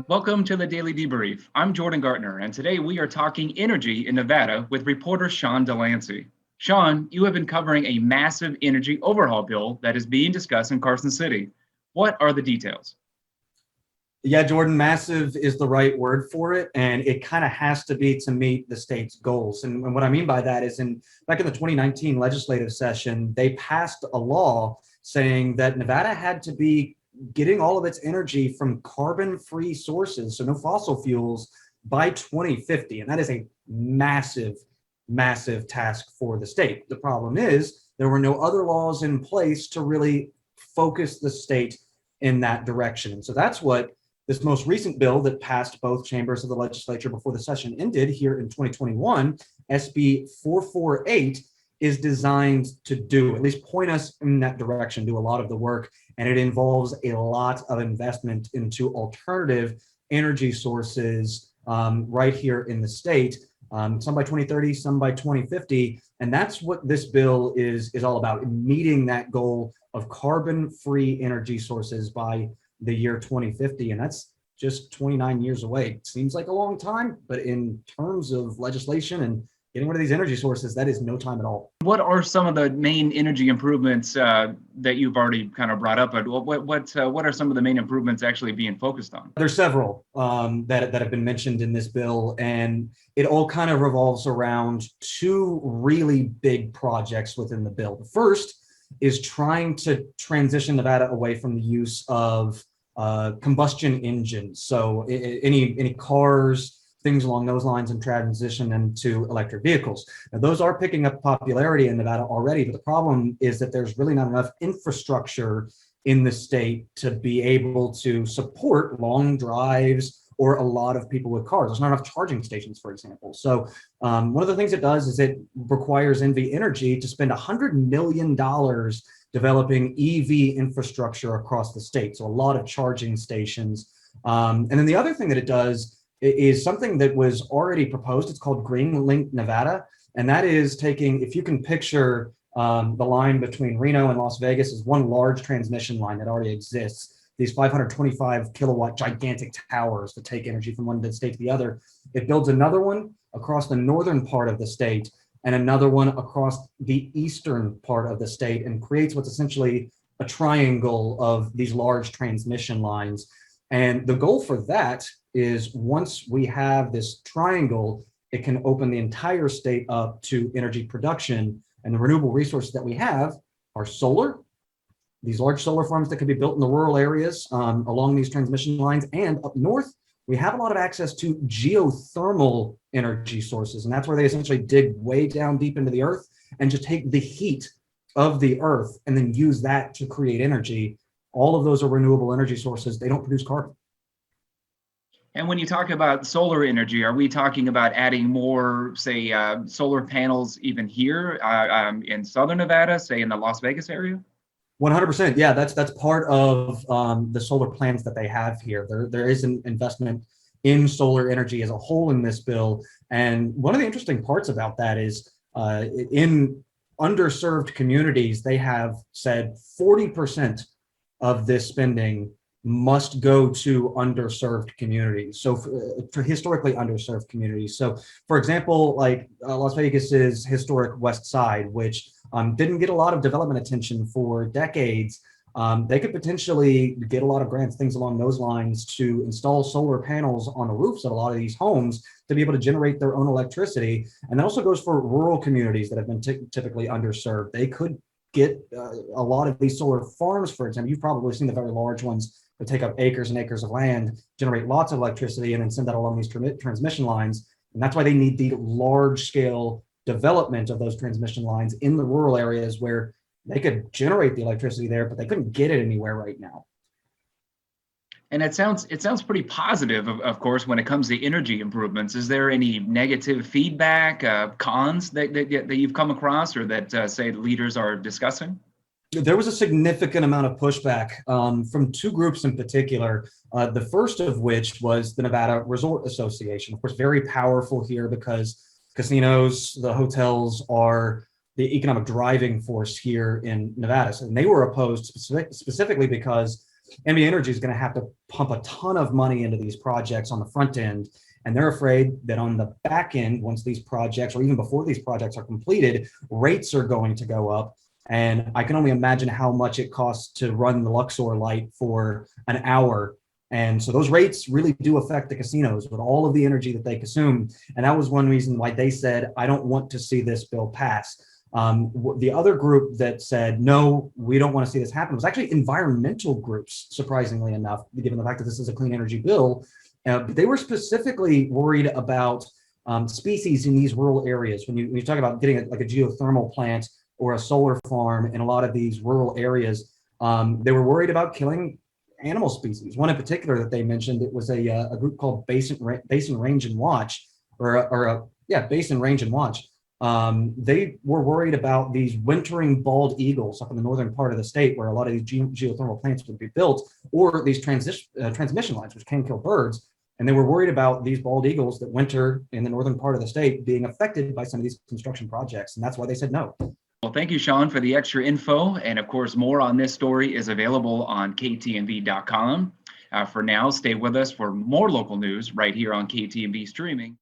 Welcome to the Daily Debrief. I'm Jordan Gartner, and today we are talking energy in Nevada with reporter Sean Delancey. Sean, you have been covering a massive energy overhaul bill that is being discussed in Carson City. What are the details? Yeah, Jordan, massive is the right word for it, and it kind of has to be to meet the state's goals. And what I mean by that is back in the 2019 legislative session, they passed a law saying that Nevada had to be getting all of its energy from carbon-free sources, so no fossil fuels, by 2050. And that is a massive, massive task for the state. The problem is there were no other laws in place to really focus the state in that direction. And so that's what this most recent bill that passed both chambers of the legislature before the session ended here in 2021, SB 448, is designed to do, at least point us in that direction, do a lot of the work. And it involves a lot of investment into alternative energy sources right here in the state, some by 2030, some by 2050. And that's what this bill is all about, meeting that goal of carbon-free energy sources by the year 2050. And that's just 29 years away. It seems like a long time, but in terms of legislation and getting rid of these energy sources, that is no time at all. What are some of the main energy improvements that you've already kind of brought up? But what are some of the main improvements actually being focused on? There's several that have been mentioned in this bill, and it all kind of revolves around two really big projects within the bill. The first is trying to transition Nevada away from the use of combustion engines. So any cars, things along those lines, and transition into electric vehicles. Now, those are picking up popularity in Nevada already, but the problem is that there's really not enough infrastructure in the state to be able to support long drives or a lot of people with cars. There's not enough charging stations, for example. So one of the things it does is it requires NV Energy to spend $100 million developing EV infrastructure across the state. So a lot of charging stations. And then the other thing that it does is something that was already proposed. It's called Green Link Nevada. And that is taking, if you can picture the line between Reno and Las Vegas is one large transmission line that already exists. These 525 kilowatt gigantic towers that take energy from one state to the other. It builds another one across the northern part of the state and another one across the eastern part of the state, and creates what's essentially a triangle of these large transmission lines. And the goal for that is once we have this triangle, it can open the entire state up to energy production. And the renewable resources that we have are solar, these large solar farms that can be built in the rural areas along these transmission lines. And up north, we have a lot of access to geothermal energy sources. And that's where they essentially dig way down deep into the earth and just take the heat of the earth and then use that to create energy. All of those are renewable energy sources. They don't produce carbon. And when you talk about solar energy, are we talking about adding more, say, solar panels even here in Southern Nevada, say in the Las Vegas area? 100%. Yeah, that's part of the solar plans that they have here. There is an investment in solar energy as a whole in this bill. And one of the interesting parts about that is in underserved communities, they have said 40% of this spending must go to underserved communities. So for historically underserved communities. So for example, like Las Vegas's historic West Side, which didn't get a lot of development attention for decades, they could potentially get a lot of grants, things along those lines, to install solar panels on the roofs of a lot of these homes to be able to generate their own electricity. And that also goes for rural communities that have been typically underserved. They could get a lot of these solar farms, for example. You've probably seen the very large ones that take up acres and acres of land, generate lots of electricity, and then send that along these transmission lines. And that's why they need the large scale development of those transmission lines in the rural areas where they could generate the electricity there, but they couldn't get it anywhere right now. And it sounds pretty positive, of course, when it comes to energy improvements. Is there any negative feedback, cons that you've come across, or that say leaders are discussing? There was a significant amount of pushback from two groups in particular. The first of which was the Nevada Resort Association, of course, very powerful here because casinos, the hotels are the economic driving force here in Nevada. So, and they were opposed specifically because NV Energy is going to have to pump a ton of money into these projects on the front end. And they're afraid that on the back end, once these projects, or even before these projects are completed, rates are going to go up. And I can only imagine how much it costs to run the Luxor light for an hour. And so those rates really do affect the casinos with all of the energy that they consume. And that was one reason why they said, I don't want to see this bill pass. The other group that said, no, we don't want to see this happen was actually environmental groups, surprisingly enough, given the fact that this is a clean energy bill. They were specifically worried about species in these rural areas. When you talk about getting like a geothermal plant or a solar farm in a lot of these rural areas, they were worried about killing animal species. One in particular that they mentioned, it was a group called Basin Range and Watch, Basin Range and Watch. They were worried about these wintering bald eagles up in the northern part of the state where a lot of these geothermal plants would be built, or these transmission lines, which can kill birds. And they were worried about these bald eagles that winter in the northern part of the state being affected by some of these construction projects. And that's why they said no. Well, thank you, Sean, for the extra info. And of course, more on this story is available on ktnv.com. For now, stay with us for more local news right here on KTNV Streaming.